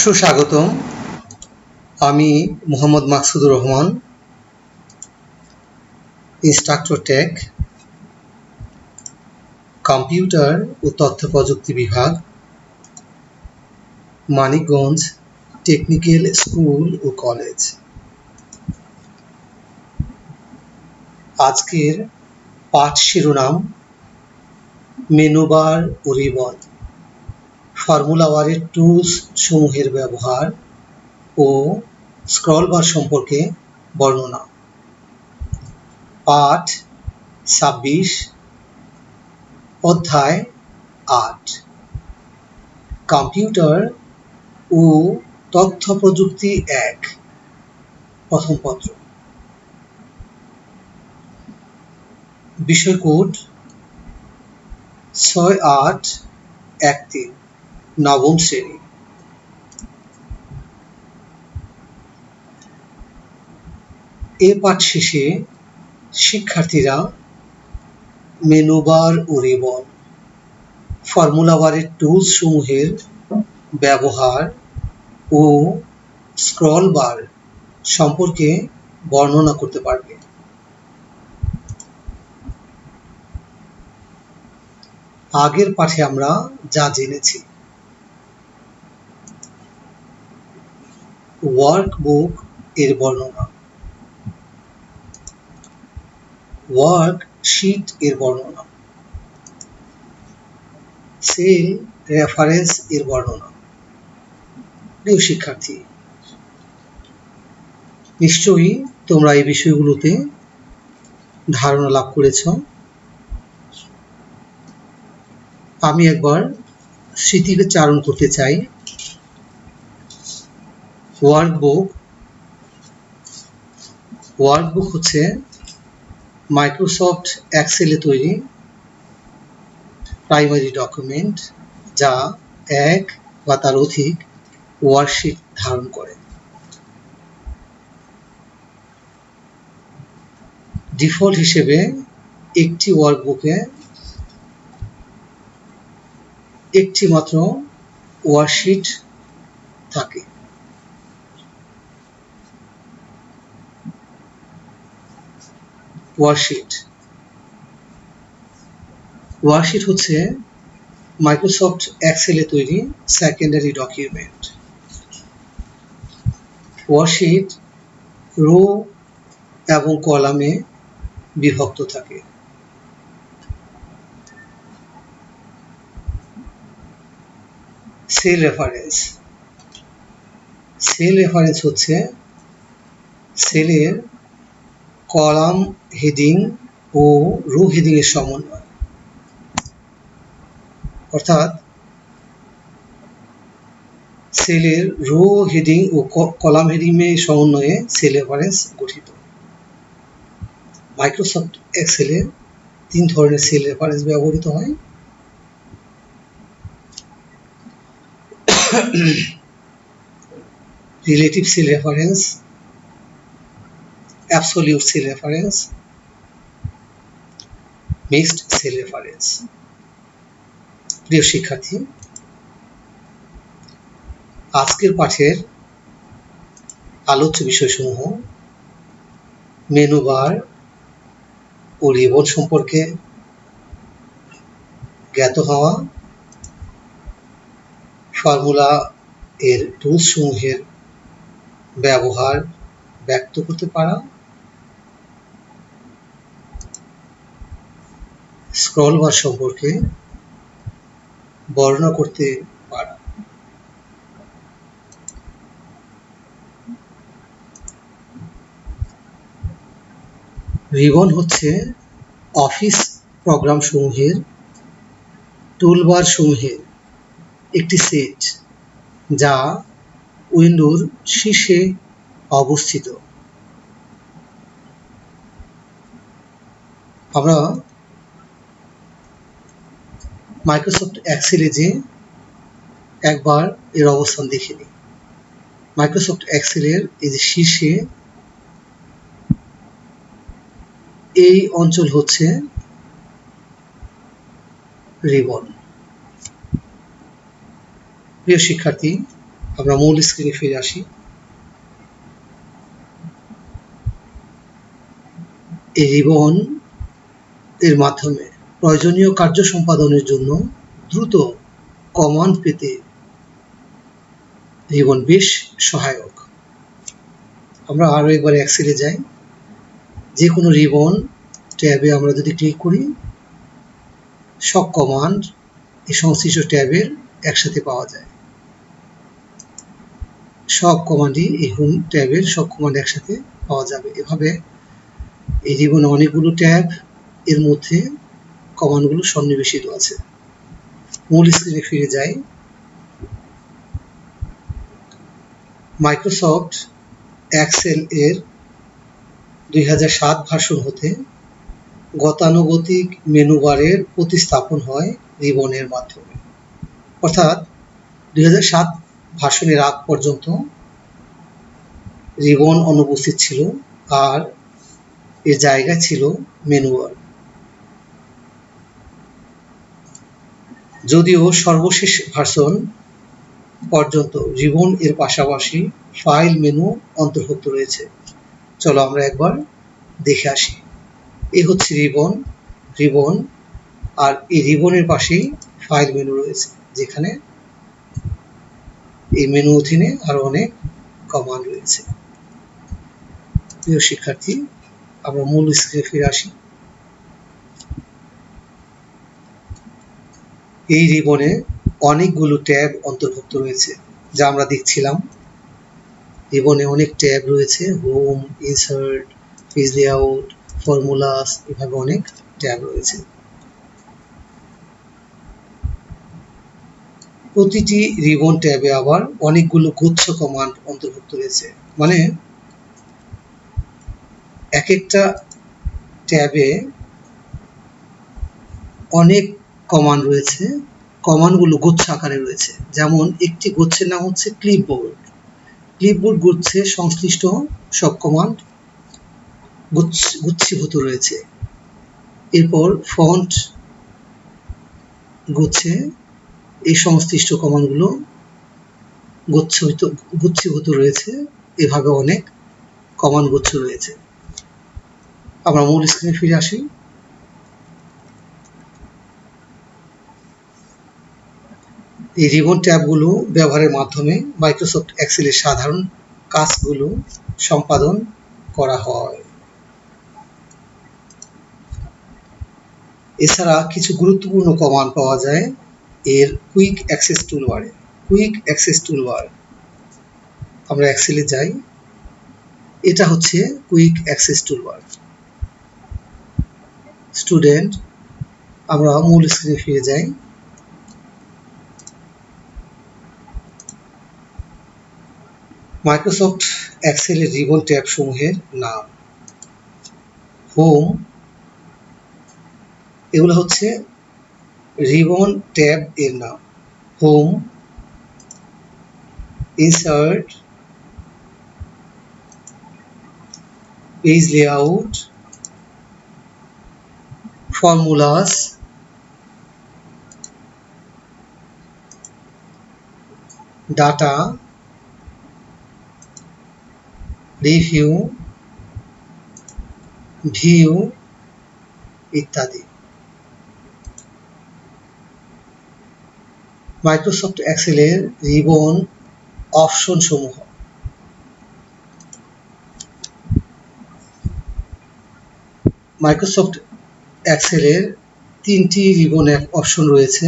সুস্বাগতম। আমি Mohammad Maksudur Rahman, instructor tech, computer ও তথ্য প্রযুক্তি বিভাগ, মানিকগঞ্জ টেকনিক্যাল স্কুল ও কলেজ। আজকের পাঠ শিরোনাম মেনু বার ও রিবন, ফর্মুলা বারের টুলস সমূহের ব্যবহার ও স্ক্রল বার সম্পর্কে বর্ণনা। পাঠ ২৬, অধ্যায় ৮, কম্পিউটার ও তথ্য প্রযুক্তি ১, প্রথম পত্র। বিষয় কোড ৬৮১৩, নবম শ্রেণী। এ পাঠ শেষে শিক্ষার্থীরা মেনু বার ও রিবন, ফর্মুলা বারের টুলস সমূহের ব্যবহার ও স্ক্রল বার সম্পর্কে বর্ণনা করতে পারবে। আগের পাঠে আমরা যা জেনেছি: ওয়ার্কবুক এর বর্ণনা, ওয়ার্কশিট এর বর্ণনা, সেল রেফারেন্স এর বর্ণনা। প্রিয় শিক্ষার্থী, নিশ্চয়ই তোমরা এই বিষয়গুলোতে ধারণা লাভ করেছ। আমি একবার স্মৃতিচারণ করতে চাই। ওয়ার্কবুক হচ্ছে মাইক্রোসফট এক্সেলে তৈরি প্রাইমারি ডকুমেন্ট, যা এক বা তার অধিক ওয়ার্কশিট ধারণ করে। ডিফল্ট হিসেবে একটি ওয়ার্কবুকে একটি মাত্র ওয়ার্কশিট থাকে। ওয়ার্কশিট হচ্ছে মাইক্রোসফট এক্সেলে তৈরি সেকেন্ডারি ডকুমেন্ট। ওয়ার্কশিট রো এবং কলামে বিভক্ত থাকে। সেল রেফারেন্স হচ্ছে সেলের কলাম হেডিং ও রো হেডিং এর সমন্বয়, অর্থাৎ সেলের রো হেডিং ও কলাম হেডিং এর সমন্বয়ে সেল রেফারেন্স গঠিত। মাইক্রোসফট এক্সেলে ৩ ধরনের সেল রেফারেন্স ব্যবহৃত হয়: relative cell reference, absolute cell reference, mixed cell reference. প্রিয় শিক্ষার্থী, আজকের পাঠের আলোচ্য বিষয়সমূহ মেনু বার ও রিবন সম্পর্কে জ্ঞাত হওয়া, ফর্মুলা এর টুলস সমূহের ব্যবহার ব্যক্ত করতে পারা, স্ক্রল বার সম্পর্কে বর্ণনা করতে পারা। রিবন হচ্ছে অফিস প্রোগ্রাম সমূহের টুলবার সমূহের একটি সেট, যা উইন্ডোর শীর্ষে অবস্থিত। আমরা মাইক্রোসফট এক্সেলে যে একবার এর অবস্থান দেখে নিই। মাইক্রোসফট এক্সেলের এই যে শীর্ষে এই অঞ্চল হচ্ছে রিবন। প্রিয় শিক্ষার্থী, আমরা মূল স্ক্রিনে ফিরে আসি। এই রিবন এর মাধ্যমে প্রয়োজনীয় কার্য সম্পাদনের জন্য দ্রুত কমান্ড পেতে রিবন বেশ সহায়ক। আমরা আরও একবার এক্সেলে যাই। যে কোনো রিবন ট্যাবে আমরা যদি ক্লিক করি, সব কমান্ড এই সংশ্লিষ্ট ট্যাবের একসাথে পাওয়া যায়। সব কমান্ডই এই হোম ট্যাবের সব কমান্ড একসাথে পাওয়া যাবে। এভাবে এই রিবনে অনেকগুলো ট্যাব, এর মধ্যে কমান্ডগুলো সন্নিবেশিত আছে। মূল স্ক্রিনে ফিরে যাই। মাইক্রোসফট এক্সেল এর 2007 ভার্সন হতে গতানুগতিক মেনু বারের প্রতিস্থাপন হয় রিবনের মাধ্যমে। অর্থাৎ 2007 ভার্সনের আগ পর্যন্ত রিবন অনুপস্থিত ছিল, আর এর জায়গায় ছিল মেনু বার। যদিও সর্বশেষ ভার্সন পর্যন্ত রিবন এর পাশাপাশি ফাইল মেনু অন্তর্ভুক্ত রয়েছে। চলো আমরা একবার দেখে আসি। এই হচ্ছে রিবন, আর এই রিবনের পাশেই ফাইল মেনু রয়েছে, যেখানে এই মেনু অধীনে আরো অনেক কমান্ড রয়েছে। প্রিয় শিক্ষার্থী, আমরা মূল স্ক্রিনে ফিরে আসি। এই রিবনে অনেকগুলো ট্যাব অন্তর্ভুক্ত রয়েছে, যা আমরা দেখছিলাম। রিবনে অনেক ট্যাব রয়েছে, home, insert, page layout, formulas, এভাবে অনেক ট্যাব রয়েছে। প্রতিটি রিবন ট্যাবে আবার অনেকগুলো গুচ্ছ কমান্ড অন্তর্ভুক্ত রয়েছে, মানে এক একটা ট্যাবে অনেক কমান্ড রয়েছে। কমান্ডগুলো গুচ্ছ আকারে রয়েছে। যেমন একটি গুচ্ছের নাম হচ্ছে ক্লিপবোর্ড। ক্লিপবোর্ড গুচ্ছে সংশ্লিষ্ট সব কমান্ড গুচ্ছীভূত রয়েছে। এরপর ফন্ট গুচ্ছে এই সংশ্লিষ্ট কমান্ডগুলো গুচ্ছীভূত রয়েছে। এভাবে অনেক কমান্ড গুচ্ছ রয়েছে। আমরা মূল স্ক্রিনে ফিরে আসি। এই রিবন ট্যাবগুলো ব্যবহারের মাধ্যমে মাইক্রোসফট এক্সেলের সাধারণ কাজগুলো সম্পাদন করা হয়। এছাড়া কিছু গুরুত্বপূর্ণ কমান্ড পাওয়া যায় এর কুইক অ্যাক্সেস টুলবারে। কুইক অ্যাক্সেস টুলবার, আমরা এক্সেলে যাই। এটা হচ্ছে কুইক অ্যাক্সেস টুলবার। স্টুডেন্ট, আমরা মূল স্ক্রিনে ফিরে যাই। মাইক্রোসফট এক্সেলের রিবন ট্যাব সমূহের নাম। হোম, এগুলো হচ্ছে রিবন ট্যাব এর নাম। Home, insert, page layout, formulas, data, review, view ইত্যাদি। মাইক্রোসফট এক্সেলের রিবন অপশন সমূহ। মাইক্রোসফট এক্সেলের 3টি রিবন অপশন রয়েছে।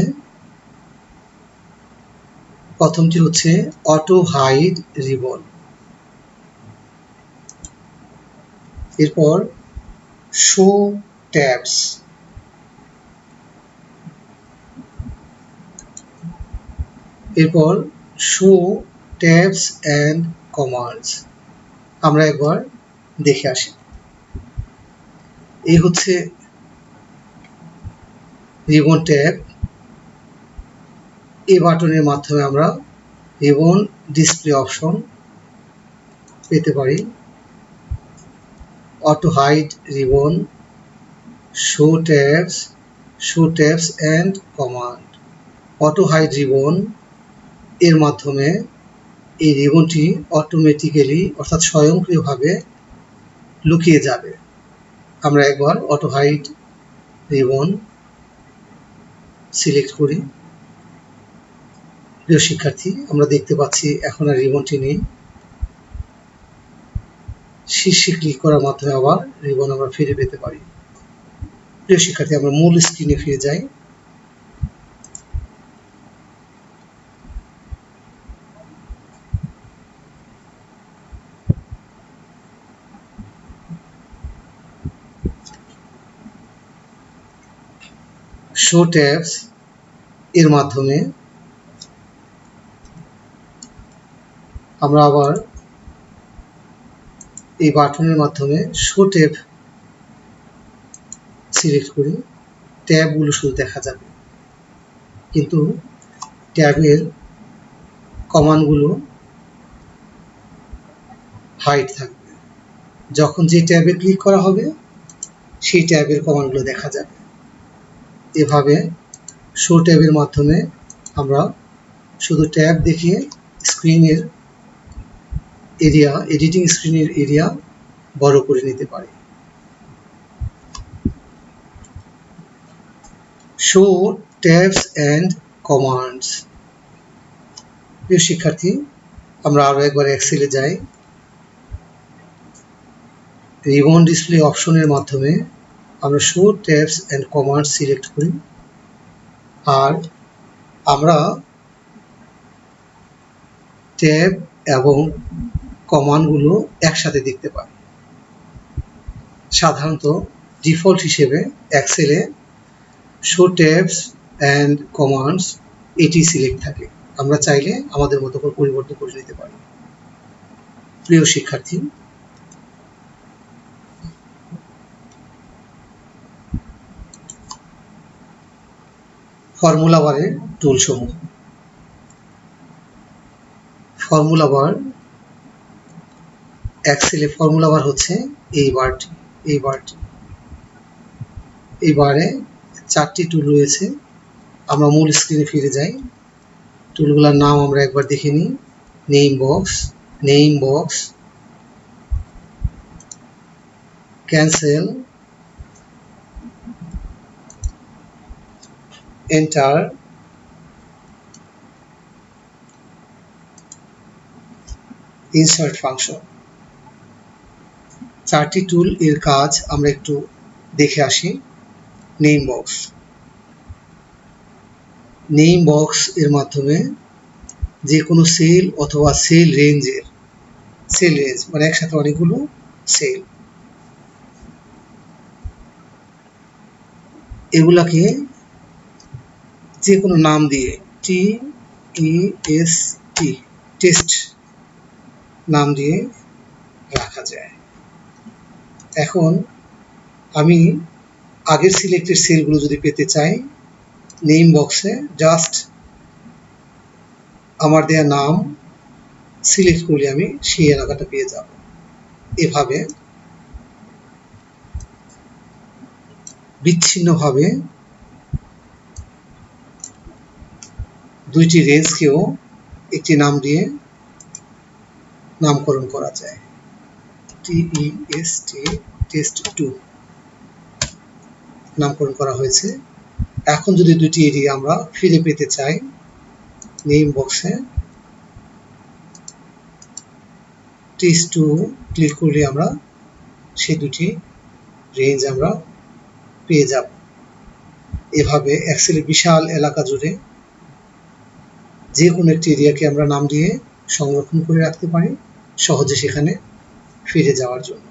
প্রথমটি হচ্ছে অটো হাইড রিবন, এরপর শো ট্যাবস, এরপর শো ট্যাবস অ্যান্ড কমান্ডস। আমরা একবার দেখে আসি। এই হচ্ছে রিবন ট্যাব। এই বাটনের মাধ্যমে আমরা রিবন ডিসপ্লে অপশন পেতে পারি। Auto hide ribbon, show tabs and command. Auto hide ribbon এর মাধ্যমে এই রিবনটি অটোমেটিক্যালি অর্থাৎ স্বয়ংক্রিয়ভাবে লুকিয়ে যাবে। আমরা একবার অটো হাইড রিবন সিলেক্ট করি। প্রিয় শিক্ষার্থী, আমরা দেখতে পাচ্ছি এখন আর রিবনটি নেই। শীর্ষে ক্লিক করার মাধ্যমে আবার রিবন আমরা ফিরে পেতে পারি। প্রিয় শিক্ষার্থী, আমরা মূল স্ক্রিনে ফিরে যাই। শো ট্যাবস এর মাধ্যমে আমরা আবার এই বাটনের মাধ্যমে শো ট্যাব সিলেক্ট করি। ট্যাবগুলো শুধু দেখা যাবে, কিন্তু ট্যাবের কমান্ডগুলো হাইড থাকবে। যখন যে ট্যাবে ক্লিক করা হবে সেই ট্যাবের কমান্ডগুলো দেখা যাবে। এভাবে শো ট্যাবের মাধ্যমে আমরা শুধু ট্যাব দেখিয়ে স্ক্রিনের এরিয়া, এডিটিং স্ক্রিনের এরিয়া বড় করে নিতে পারি। Show tabs and commands. প্রিয় শিক্ষার্থী, আমরা আরো একবার এক্সেলে যাই। রিবন ডিসপ্লে অপশনের মাধ্যমে আমরা show tabs and commands select করি, আর আমরা ট্যাব এবং কমান্ডগুলো একসাথে দেখতে পাই। সাধারণত ডিফল্ট হিসেবে এক্সেলে শো ট্যাবস অ্যান্ড কমান্ডস এটি সিলেক্ট থাকে। আমরা চাইলে আমাদের মতো করে পরিবর্তন করে নিতে পারি। প্রিয় শিক্ষার্থী, ফর্মুলা বারের টুল সমূহ। ফর্মুলা বার, এক্সেলে ফর্মুলা বার হচ্ছে এই বারটি। এই বারে 4টি টুল রয়েছে। আমরা মূল স্ক্রিনে ফিরে যাই। টুলগুলোর নাম আমরা একবার দেখে নিই। Name box, cancel, enter, insert function. 4টি টুল এর কাজ আমরা একটু দেখে আসি। নেম বক্স এর মাধ্যমে যে কোনো সেল অথবা সেল রেঞ্জ মানে একসাথে অনেকগুলো সেল, এগুলাকে যে কোনো নাম দিয়ে টেস্ট নাম দিয়ে রাখা যায়। এখন আমি আগের সিলেক্টেড সেলগুলো যদি পেতে চাই, নেম বক্সে জাস্ট আমার দেয়া নাম সিলেক্ট করলে আমি সেই এলাকাটা পেয়ে যাব। এভাবে বিচ্ছিন্নভাবে দুইটি রেঞ্জকেও একটি নাম দিয়ে নামকরণ করা যায়। টেস্ট2 নামকরণ করা হয়েছে। এখন যদি দুটি এরিয়া আমরা ফিরে পেতে চাই, নেম বক্সে টেস্ট2 ক্লিক করলে আমরা সেই দুটি রেঞ্জ আমরা পেয়ে যাব। এভাবে এক্সেলের বিশাল এলাকা জুড়ে যে কোনো একটি এরিয়াকে আমরা নাম দিয়ে সংরক্ষণ করে রাখতে পারি, সহজে সেখানে ফিরে যাওয়ার জন্য।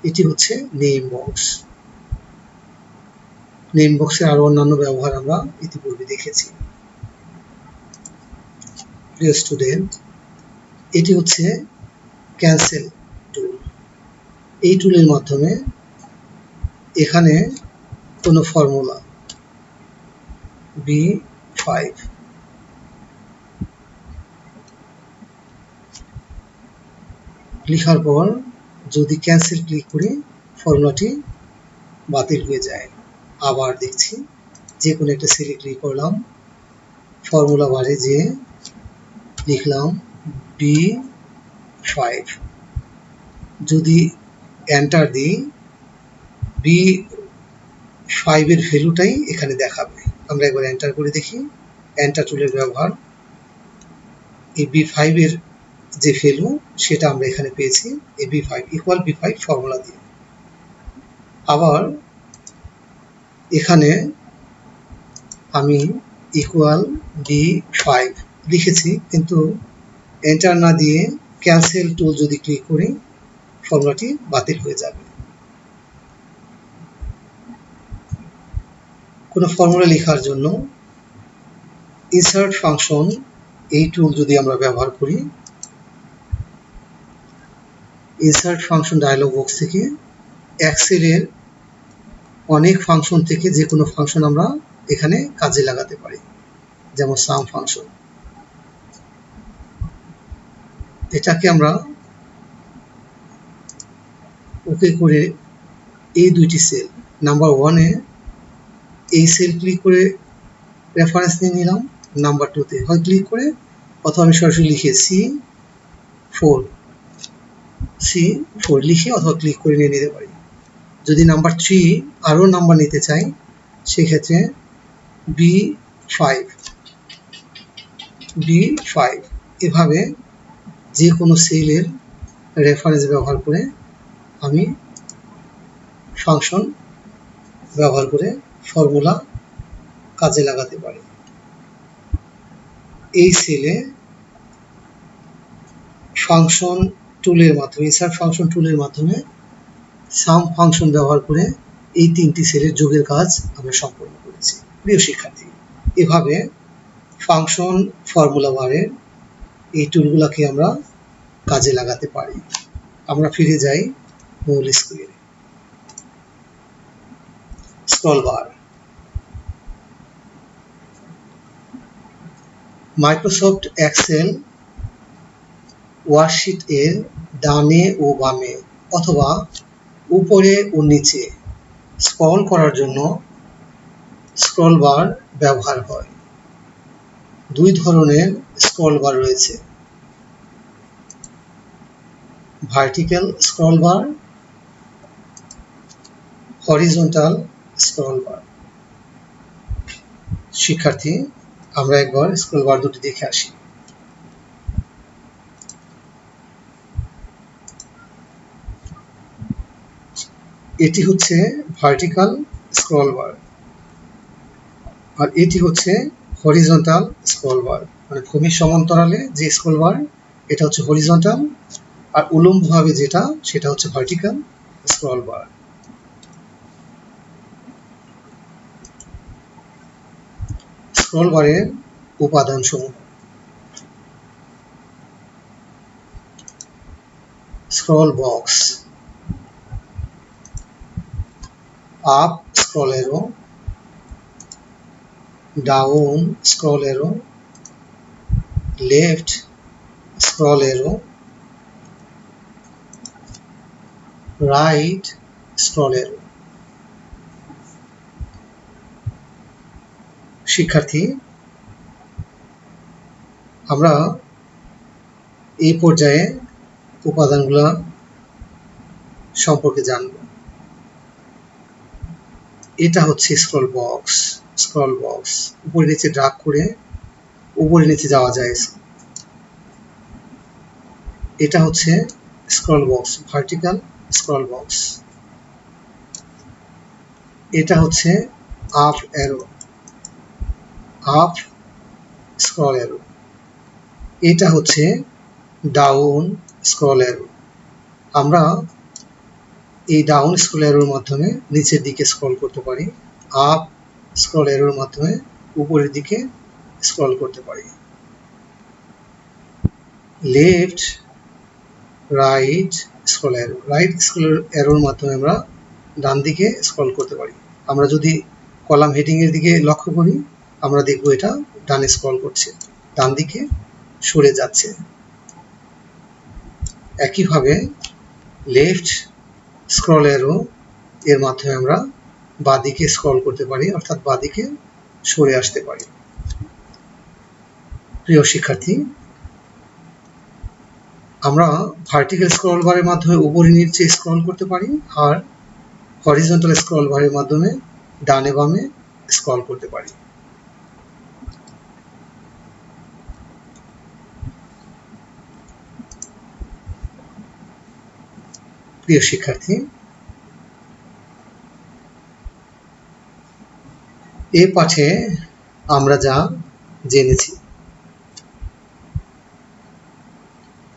এটি হচ্ছে নেম বক্স। নেম বক্সের আরো অন্যান্য ব্যবহার আমরা ইতিপূর্বে দেখেছি। প্রিয় স্টুডেন্ট, এটি হচ্ছে ক্যান্সেল টুল। এই টুলের মাধ্যমে এখানে কোনো ফর্মুলা B5 লেখার পর যদি ক্যান্সেল ক্লিক করি, ফর্মুলাটি বাতিল হয়ে যায়। আবার দেখছি, যে কোনো একটা সেলে ক্লিক করলাম, ফর্মুলা বারে যেয়ে লিখলাম B5 যদি এন্টার দিই B5 এর ভ্যালুটাই এখানে দেখাবে। আমরা একবার এন্টার করে দেখি। এন্টার টুলের ব্যবহার, এই B5 এর যে ভ্যালু সেটা আমরা এখানে পেয়েছি এই B5 ইকুয়াল B5 ফর্মুলা দিয়ে। আবার এখানে আমি ইকুয়াল B5 লিখেছি, কিন্তু এন্টার না দিয়ে ক্যান্সেল টুল যদি ক্লিক করি ফর্মুলাটি বাতিল হয়ে যাবে। কোনো ফর্মুলা লেখার জন্য ইনসার্ট ফাংশন এই টুল যদি আমরা ব্যবহার করি, ইনসার্ট ফাংশন ডায়লগ বক্স থেকে এক্সেলের অনেক ফাংশন থেকে যে কোনো ফাংশন আমরা এখানে কাজে লাগাতে পারি, যেমন সাম ফাংশন। এটাকে আমরা ওকে করে এই দুইটি সেল নাম্বার 1-এ এই সেল ক্লিক করে রেফারেন্স নিয়ে নিলাম, নাম্বার 2-তে হয় ক্লিক করে, অথবা আমি সরাসরি লিখে C4 লিখে অথবা ক্লিক করে নিয়ে নিতে পারি। যদি নাম্বার 3 আরও নাম্বার নিতে চাই সেক্ষেত্রে B5 এভাবে যে কোনো সেলের রেফারেন্স ব্যবহার করে আমি ফাংশন ব্যবহার করে ফর্মুলা কাজে লাগাতে পারি। এই সেলে ফাংশন টুলের মাধ্যমে, ইনসার্ট ফাংশন টুলের মাধ্যমে সাম ফাংশন ব্যবহার করে এই 3টি সেলের যোগের কাজ আমরা সম্পন্ন করেছি। প্রিয় শিক্ষার্থী, এভাবে ফাংশন ফর্মুলা বারের এই টুলগুলোকে আমরা কাজে লাগাতে পারি। আমরা ফিরে যাই মূল স্ক্রিনে। Scroll bar, Microsoft Excel worksheet এর ডানে ও বামে অথবা উপরে ও নিচে স্ক্রল করার জন্য স্ক্রল বার ব্যবহার হয়। দুই ধরনের স্ক্রল বার রয়েছে, vertical scroll bar, horizontal scroll bar. শিক্ষার্থী, আমরা একবার স্ক্রল বার দুটি দেখে আসি। এটি হচ্ছে ভার্টিক্যাল স্ক্রল বার আর এটি হচ্ছে হরিজন্টাল স্ক্রল বার, মানে ভূমির সমান্তরালে যে স্ক্রল বার এটা হচ্ছে হরিজন্টাল, আর উল্লম্বভাবে যেটা সেটা হচ্ছে ভার্টিক্যাল স্ক্রল বার। স্ক্রল বারের উপাদান সমূহ: scroll box, up scroll arrow, down scroll arrow, left scroll arrow, right scroll arrow. শিক্ষার্থী, আমরা এই পর্যায়ে উপাদানগুলো সম্পর্কে জানব। এটা হচ্ছে স্ক্রল বক্স। স্ক্রল বক্স উপরে নিচে ড্রাগ করে উপরে নিচে যাওয়া যায়। এটা হচ্ছে scroll box, vertical scroll box. এটা হচ্ছে up arrow, up scroll arrow. এটা হচ্ছে ডাউন স্ক্রল অ্যারো। আমরা এই ডাউন স্ক্রল অ্যারোর মাধ্যমে নিচের দিকে স্ক্রল করতে পারি, আপ স্ক্রল অ্যারোর মাধ্যমে উপরের দিকে স্ক্রল করতে পারি। Left right scroll arrow, right scroll অ্যারোর মাধ্যমে আমরা ডান দিকে স্ক্রল করতে পারি। আমরা যদি কলাম হেডিং এর দিকে লক্ষ্য করি আমরা দেখব এটা ডানে স্ক্রল করছে, ডান দিকে সরে যাচ্ছে। একইভাবে লেফট স্ক্রল অ্যারো এর মাধ্যমে আমরা বাঁদিকে স্ক্রল করতে পারি, অর্থাৎ বাঁদিকে সরে আসতে পারি। প্রিয় শিক্ষার্থী, আমরা ভার্টিক্যাল স্ক্রল বারের মাধ্যমে উপরে নিচে স্ক্রল করতে পারি, আর হরিজন্টাল স্ক্রল বারের মাধ্যমে ডানে বামে স্ক্রল করতে পারি। প্রিয় শিক্ষার্থী, এই পাঠে আমরা যা জেনেছি,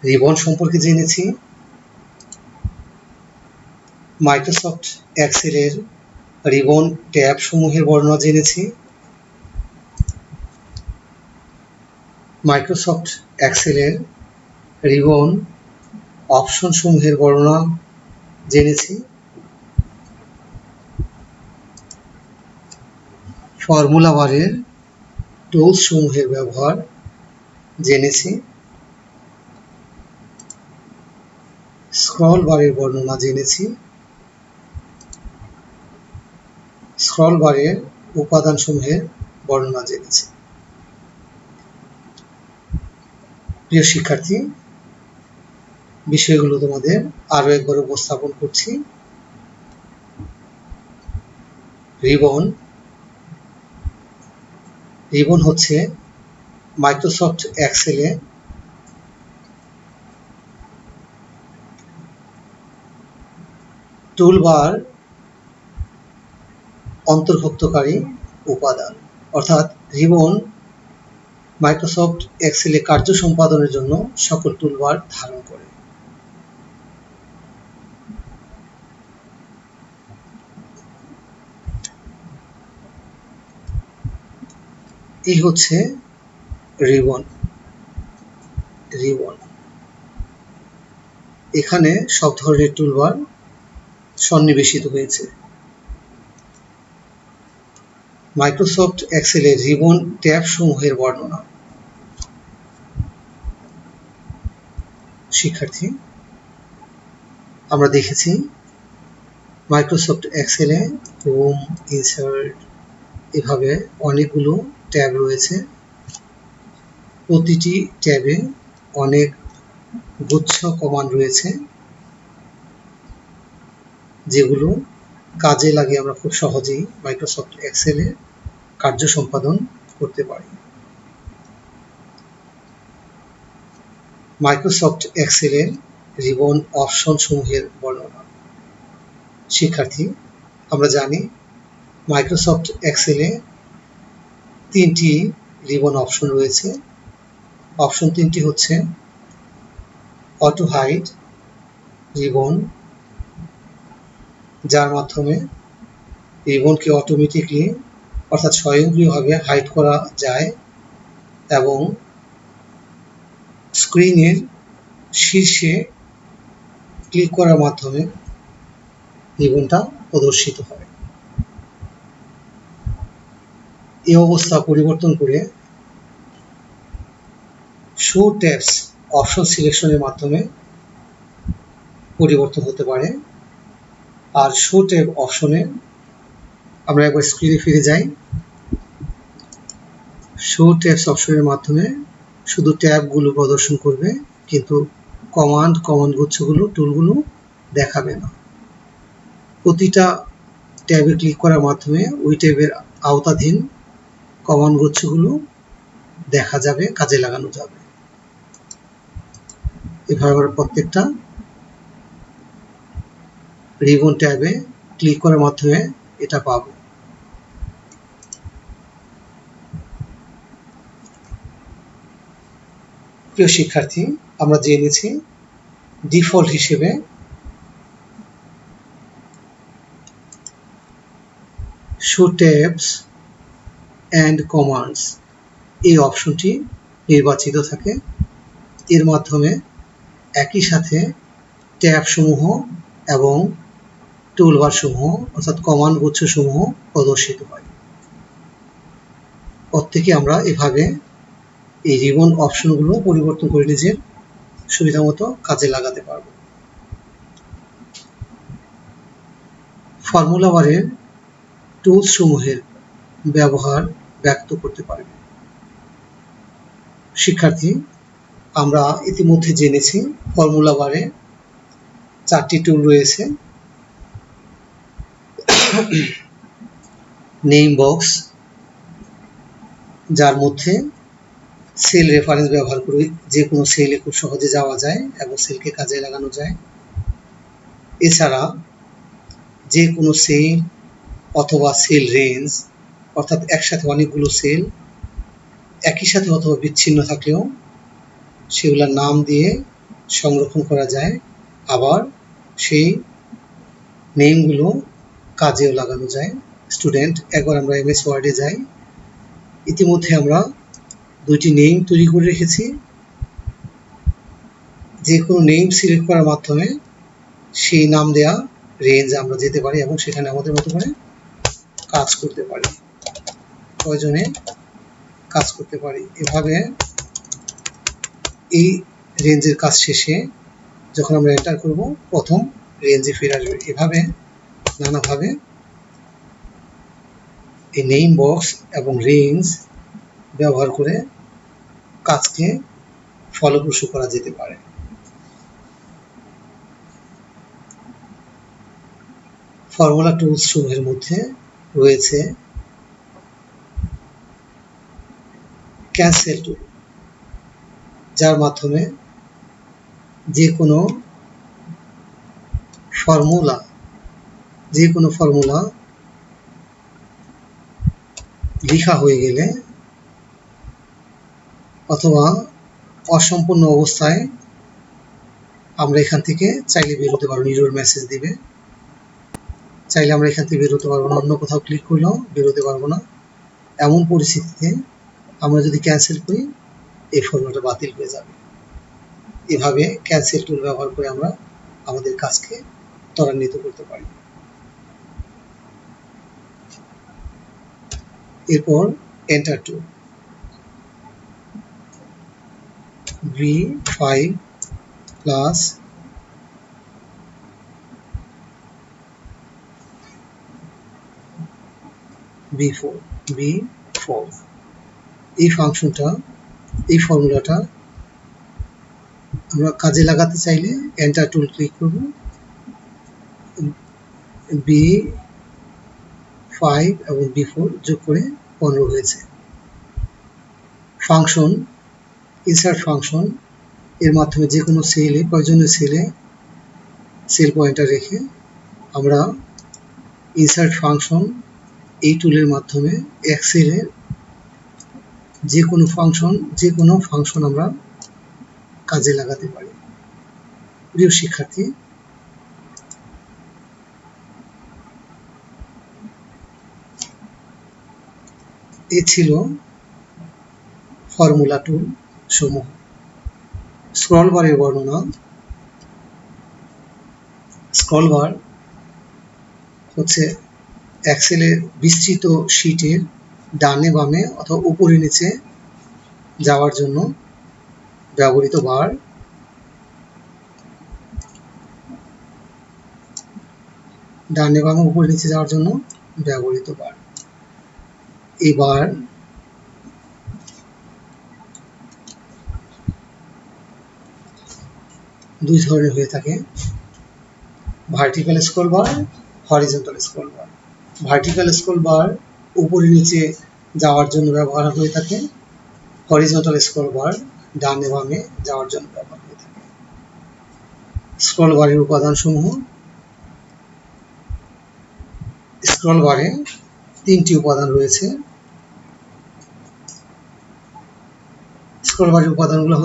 রিবন সম্পর্কে জেনেছি, মাইক্রোসফট এক্সেলের রিবন ট্যাব সমূহের বর্ণনা জেনেছি, মাইক্রোসফট এক্সেলের রিবন অপশন সমূহের বর্ণনা জেনেছি, ফর্মুলা বারের টুলস সমূহের ব্যবহার জেনেছি, স্ক্রল বারের বর্ণনা জেনেছি, স্ক্রল বারের উপাদান সমূহের বর্ণনা জেনেছি। প্রিয় শিক্ষার্থী, বিষয়গুলো তোমাদের আরো একবার উপস্থাপন করছি। রিবন হচ্ছে মাইক্রোসফট এক্সেলে টুলবার অন্তর্ভুক্তকারী উপাদান, অর্থাৎ রিবন মাইক্রোসফট এক্সেলে কার্য সম্পাদনের জন্য সকল টুলবার ধারণ করে। এই হচ্ছে রিবন। এখানে সব ধরনের টুলবার সন্নিবেশিত হয়েছে। মাইক্রোসফট এক্সেলের রিবন ট্যাব সমূহের বর্ণনা। শিক্ষার্থী, আমরা দেখেছি মাইক্রোসফট এক্সেলে হোম, ইনসার্ট এভাবে অনেকগুলো ট্যাব রয়েছে। প্রতিটি ট্যাবে অনেক গুচ্ছ কমান্ড রয়েছে, যেগুলো কাজে লাগিয়ে আমরা খুব সহজেই মাইক্রোসফট এক্সেলে কার্য সম্পাদন করতে পারি। মাইক্রোসফট এক্সেলের রিবন অপশন সমূহের বর্ণনা। শিক্ষার্থী, আমরা জানি মাইক্রোসফট এক্সেলে 3টি রিবন অপশন রয়েছে। অপশন 3টি হচ্ছে অটো হাইড রিবন, যার মাধ্যমে রিবনকে অটোমেটিকলি অর্থাৎ স্বয়ংক্রিয়ভাবে হাইড করা যায় এবং স্ক্রিনের শীর্ষে ক্লিক করার মাধ্যমে রিবনটা প্রদর্শিত হয়। এই অবস্থা পরিবর্তন করে শো ট্যাবস অপশন সিলেকশনের মাধ্যমে পরিবর্তন হতে পারে। আর শো ট্যাব অপশনে আমরা একবার স্ক্রিনে ফিরে যাই। শো ট্যাবস অপশনের মাধ্যমে শুধু ট্যাবগুলো প্রদর্শন করবে, কিন্তু কমান্ড গুচ্ছগুলো, টুলগুলো দেখাবে না। প্রতিটা ট্যাবে ক্লিক করার মাধ্যমে ওই ট্যাবের আওতাধীন কমান্ড গুচ্ছগুলো দেখা যাবে, কাজে লাগানো যাবে। এভাবে আমরা প্রত্যেকটা রিবন ট্যাবে ক্লিক করার মাধ্যমে এটা পাবো। প্রিয় শিক্ষার্থী, আমরা জেনেছি ডিফল্ট হিসেবে শো ট্যাবস অ্যান্ড কমান্ডস এই অপশনটি নির্বাচিত থাকে। এর মাধ্যমে একই সাথে ট্যাব সমূহ এবং টুলবার সমূহ অর্থাৎ কমান্ড গুচ্ছ সমূহ প্রদর্শিত হয়। প্রত্যেকে আমরা এভাবে এই রিবন অপশনগুলো পরিবর্তন করে নিজের সুবিধা মতো কাজে লাগাতে পারব। ফর্মুলা বারের টুলস সমূহের ব্যবহার ব্যক্ত করতে পারবে। শিক্ষার্থী, আমরা ইতিমধ্যে জেনেছি ফর্মুলা বারে 4টি টুল রয়েছে। নেম বক্স, যার মধ্যে সেল রেফারেন্স ব্যবহার করে যে কোনো সেলে খুব সহজে যাওয়া যায় এবং সেলকে কাজে লাগানো যায়। এছাড়া যে কোনো সেল অথবা সেল রেঞ্জ, অর্থাৎ একসাথে অনেকগুলো সেল একই সাথে অথবা বিচ্ছিন্ন থাকলেও সেগুলোর নাম দিয়ে সংরক্ষণ করা যায়, আবার সেই নেমগুলো কাজেও লাগানো যায়। স্টুডেন্ট, একবার আমরা এমএস ওয়ার্ডে যাই। ইতিমধ্যে আমরা 2টি নেম তৈরি করে রেখেছি। যে কোনো নেম সিলেক্ট করার মাধ্যমে সেই নাম দেয়া রেঞ্জ আমরা যেতে পারি এবং সেখানে আমাদের মতো করে কাজ করতে পারি, প্রয়োজনে কাজ করতে পারি। এভাবে এই রেঞ্জের কাজ শেষে যখন আমরা এন্টার করব, প্রথম রেঞ্জে ফিরে আসবে। এভাবে নানাভাবে এই নেম বক্স এবং রেঞ্জ ব্যবহার করে কাজকে ফলপ্রসূ করা যেতে পারে। ফর্মুলা টুলস সমূহের মধ্যে রয়েছে ক্যান্সেল টুল, যার মাধ্যমে যে কোনো ফর্মুলা লেখা হয়ে গেলে অথবা অসম্পূর্ণ অবস্থায় আমরা এখান থেকে চাইলে বেরোতে পারবো। এরর মেসেজ দিবে, চাইলে আমরা এখান থেকে বেরোতে পারবো না, অন্য কোথাও ক্লিক করলেও বেরোতে পারবো না। এমন পরিস্থিতিতে আমরা যদি ক্যান্সেল করি, এই ফর্মুলাটা বাতিল হয়ে যাবে। এভাবে ক্যান্সেল টুল ব্যবহার করে আমরা আমাদের কাজকে ত্বরান্বিত করতে পারি। এরপর এন্টার টুল, B5 প্লাস B4 এই ফাংশনটা, এই ফর্মুলাটা আমরা কাজে লাগাতে চাইলে এন্টার টুল ক্লিক করব। B5 এবং B4 যোগ করে 15 হয়েছে। ফাংশন, ইনসার্ট ফাংশন, এর মাধ্যমে যে কোনো সেলে, প্রয়োজনীয় সেলে সেল পয়েন্টার রেখে আমরা ইনসার্ট ফাংশন এই টুলের মাধ্যমে এক সেলের যে কোনো ফাংশন আমরা কাজে লাগাতে পারি। প্রিয় শিক্ষার্থী, এ ছিল ফর্মুলা টুল সমূহ। স্ক্রল বারের বর্ণনা। স্ক্রল বার হচ্ছে এক্সেলের বিস্তৃত শীটের ডানে বামে অথবা উপরে নিচে যাওয়ার জন্য ব্যবহৃত বার। ডানে বামে উপরে নিচে যাওয়ার জন্য ব্যবহৃত বার। এই বার দুই ধরনের হয়ে থাকে, vertical scroll bar, horizontal scroll bar. Vertical scroll bar উপরে নিচে যাওয়ার জন্য ব্যবহার হয়ে থাকে, হরিজন্টাল স্ক্রল বার ডানে বামে যাওয়ার জন্য ব্যবহার হয়ে থাকে। স্ক্রল বারের উপাদান সমূহ। স্ক্রল বারে 3টি উপাদান রয়েছে। স্ক্রল বারের উপাদানগুলো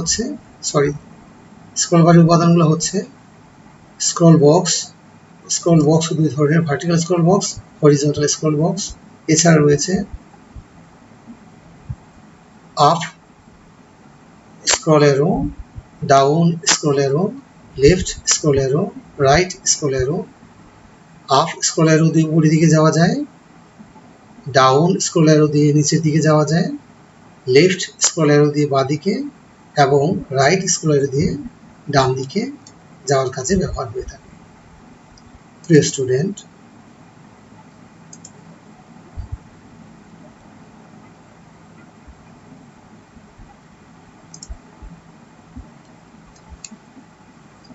হচ্ছে স্ক্রল বক্স। স্ক্রল বক্স দুই ধরনের, vertical scroll box, horizontal scroll box. এছাড়া রয়েছে up scroll arrow, down scroll arrow, left scroll arrow, right scroll arrow. Up scroll arrow দিয়ে উপরের দিকে যাওয়া যায়, ডাউন স্ক্রল অ্যারো দিয়ে নিচের দিকে যাওয়া যায়, লেফট স্ক্রল অ্যারো দিয়ে বাঁ দিকে এবং রাইট স্ক্রল অ্যারো দিয়ে ডান দিকে যাওয়ার কাজে ব্যবহার হয়ে থাকে। প্রিয় স্টুডেন্ট,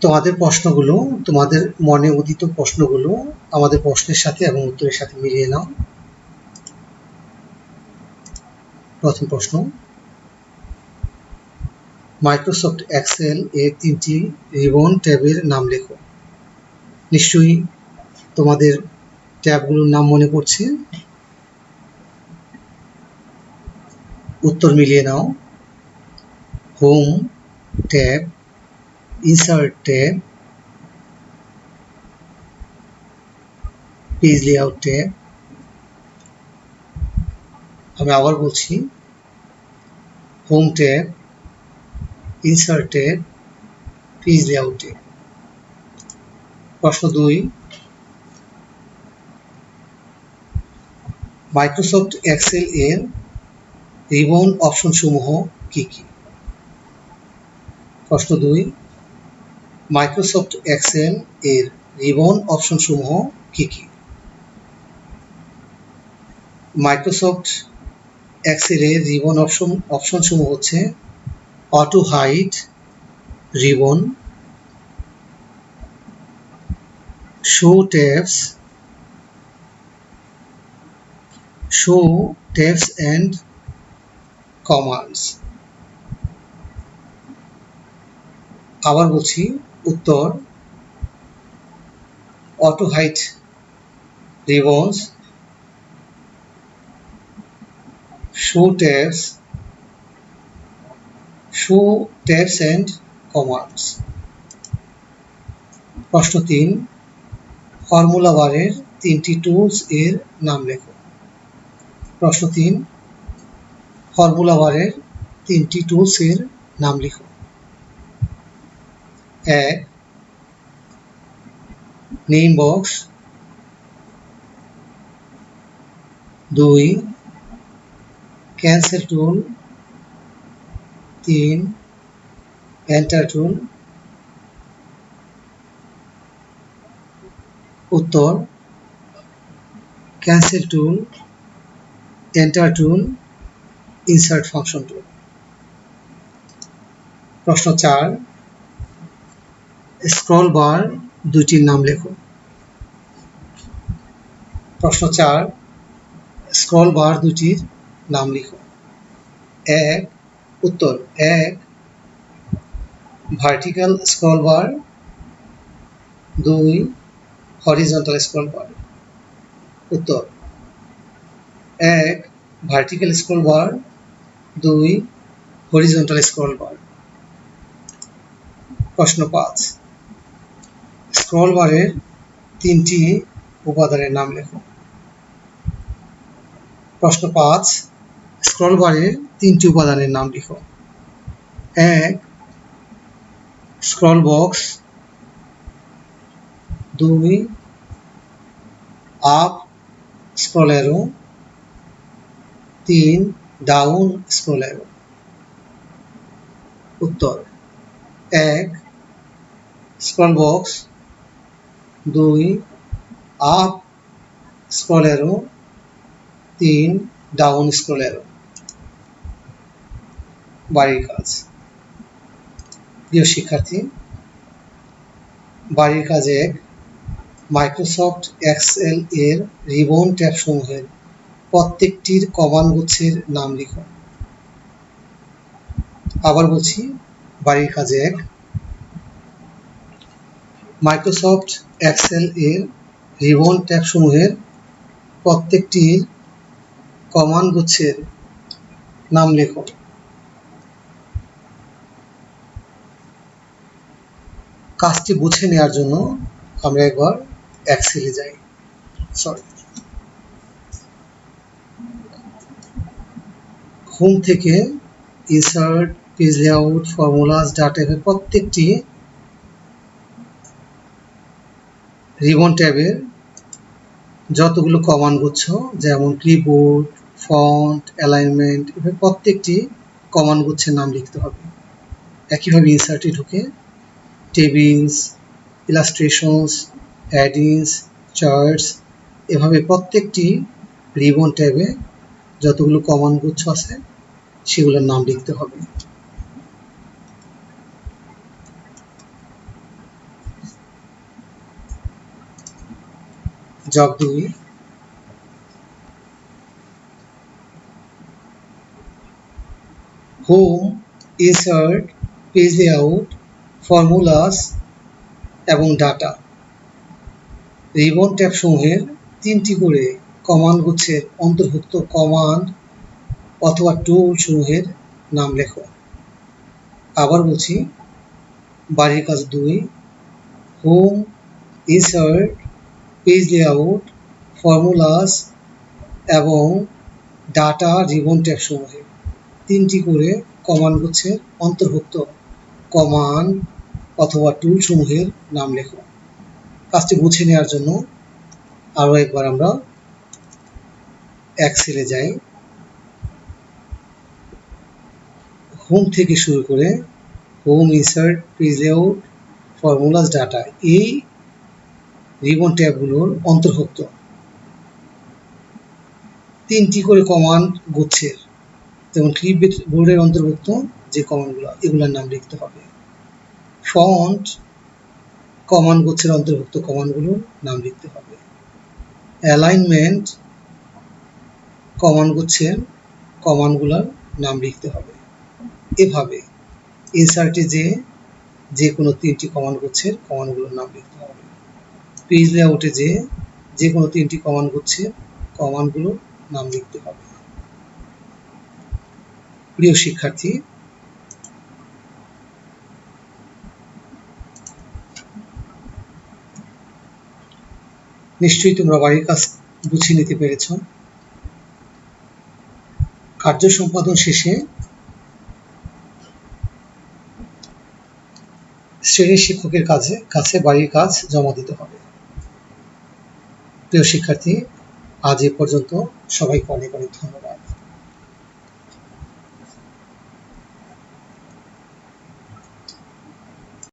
তোমাদের প্রশ্নগুলো, তোমাদের মনে উদিত প্রশ্নগুলো আমাদের প্রশ্নের সাথে এবং উত্তরের সাথে মিলিয়ে নাও। প্রথম প্রশ্ন, মাইক্রোসফট এক্সেল এর 3টি রিবন ট্যাবের নাম লেখো। নিশ্চয়ই তোমাদের ট্যাবগুলোর নাম মনে পড়ছে। উত্তর মিলিয়ে নাও। Home tab, insert tab, page layout tab. আমি আবার বলছি, home tab, insert tab, page layout tab. প্রশ্ন 2, মাইক্রোসফট এক্সেল এর রিবন অপশন সমূহ কি কি? প্রশ্ন 2, মাইক্রোসফট এক্সেল এর রিবন অপশন সমূহ কি কি? মাইক্রোসফট এক্সেল এর রিবন অপশন সমূহ হচ্ছে auto hide ribbon, show tabs and commands. আবার বলছি, উত্তর auto hide ribbons, show tabs and commands. প্রশ্ন 3, ফর্মুলা বারের 3টি টুলস এর নাম লেখো। প্রশ্ন 3, ফর্মুলা বারের 3টি টুলস এর নাম লিখো। 1, নেম বক্স, 2, ক্যান্সেল টুল, 3, এন্টার টুল। উত্তর ক্যান্সেল টুল, এন্টার টুল, ইনসার্ট ফাংশন টুল। প্রশ্ন 4, স্ক্রল বার দুইটির নাম লেখো। প্রশ্ন 4, স্ক্রল বার দুটির নাম লিখো। 1, উত্তর 1, vertical scroll bar, 2, horizontal scroll bar. উত্তর 1, vertical scroll bar, 2, horizontal scroll bar. প্রশ্ন 5, স্ক্রল বারের 3টি উপাদানের নাম লেখো। প্রশ্ন 5, স্ক্রল বারের 3টি উপাদানের নাম লিখো। 1, scroll box, 2, up scroll arrow, 3, down scroll arrow. উত্তর 1, scroll box, 2, up scroll arrow, 3, down scroll arrow. বাড়ির কাজ। প্রিয় শিক্ষার্থী, বাড়ির কাজ 1, মাইক্রোসফট এক্সেল এর রিবন ট্যাব সমূহের প্রত্যেকটির কমান্ড গুচ্ছের নাম লিখো। আবার বলছি, বাড়ির কাজ 1, মাইক্রোসফট এক্সেল এর রিবন ট্যাব সমূহের প্রত্যেকটির কমান্ড গুচ্ছের নাম লেখো। কাজটি বুঝে নেওয়ার জন্য আমরা একবার এক্সেলে যাই। হোম থেকে insert, page layout, formulas, data এর প্রত্যেকটি রিবন ট্যাবের যতগুলো কমান্ড গুচ্ছ, যেমন কিবোর্ড, ফন্ট, অ্যালাইনমেন্ট, এভাবে প্রত্যেকটি কমান্ড গুচ্ছের নাম লিখতে হবে। একইভাবে ইনসার্টে ঢুকে টেবিলস, ইলাস্ট্রেশনস, হেডিংস, চার্টস, এভাবে প্রত্যেকটি রিবন ট্যাবে যতগুলো কমান্ড গুচ্ছ আছে সেগুলোর নাম লিখতে হবে। Job 2, home, insert, page layout, formulas এবং ডাটা। রিবন ট্যাব সমূহের 3টি করে কমান্ড গুচ্ছের অন্তর্ভুক্ত কমান্ড অথবা টুল সমূহের নাম লেখো। আবার বলছি, বাড়ির কাজ 2, home, insert, page layout, formulas এবং ডাটা রিবন ট্যাব সমূহের 3টি করে কমান্ড গুচ্ছের অন্তর্ভুক্ত কমান্ড অথবা টুল সমূহের নাম লেখো। কাজটি বুঝে নেওয়ার জন্য আরও একবার আমরা এক্সেলে যাই। হোম থেকে শুরু করে home, insert, page layout, formulas, data এই রিবন ট্যাবগুলোর অন্তর্ভুক্ত 3টি করে কমান্ড গুচ্ছের, যেমন ক্লিপবোর্ডের অন্তর্ভুক্ত যে কমান্ডগুলো এগুলোর নাম লিখতে হবে। ফন্ট কমান্ড গুচ্ছের অন্তর্ভুক্ত কমান্ডগুলোর নাম লিখতে হবে। অ্যালাইনমেন্ট কমান্ড গুচ্ছের কমান্ডগুলোর নাম লিখতে হবে। এভাবে ইনসার্টে যে কোনো 3টি কমান্ড গুচ্ছের কমান্ডগুলোর নাম লিখতে হবে। পেজ লেআউটে যে কোনো 3টি কমান্ড গুচ্ছের কমান্ডগুলোর নাম লিখতে হবে। প্রিয় শিক্ষার্থী, নিশ্চয়ই তোমরা বাড়ির কাজ গুছিয়ে নিতে পেরেছ। কার্য সম্পাদন শেষে শ্রেণীর শিক্ষকের কাছে বাড়ির কাজ জমা দিতে হবে। প্রিয় শিক্ষার্থী, আজ এ পর্যন্ত। সবাইকে অনেক অনেক ধন্যবাদ।